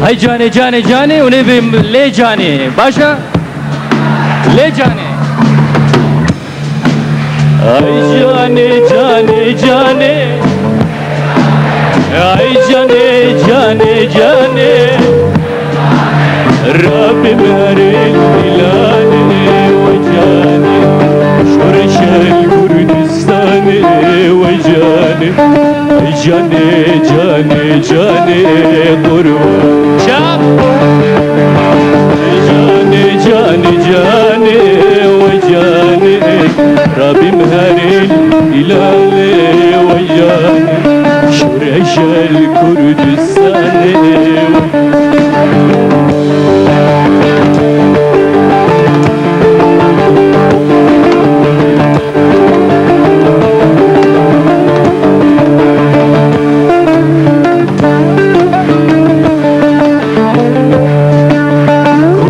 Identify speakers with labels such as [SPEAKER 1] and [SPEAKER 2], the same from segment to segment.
[SPEAKER 1] Hay cane cane cane une le cane başa le cane. Ay cane cane cane. Ay cane cane cane. Rabbim verin ilane ve cane. Şureşel Kürdistan'ı ve cane. Ay cane cane cane kurban. Şap. Ay cane cane cane ve cane. Rabbim verin ilane ve cane. Şureşel Kürdistan'ı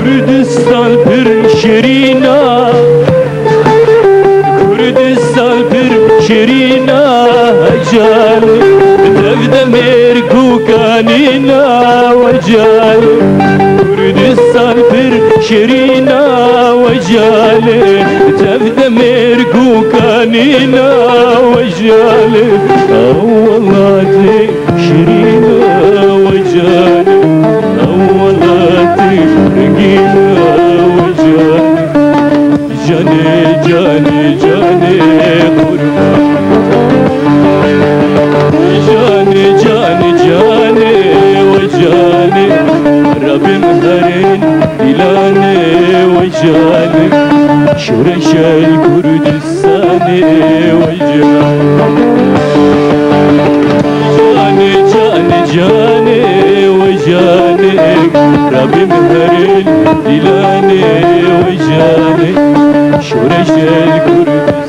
[SPEAKER 1] Kürdistan bir şerina Kürdistan bir şerina Cani Devdemir kukanina Cani Kürdistan bir şerina Cani Devdemir kukanina Cani Avvalati şerina Cani Avvalati rengina Cani Cani Cani kurban Cani Cani Cani ve Cani Rabbim verin ilane ve Cani Şureşel Kürdistan'ı ve Cani Cani Cani ve Cani Rabbim verin ilane ve Cani Şureşel Kürdistan'ı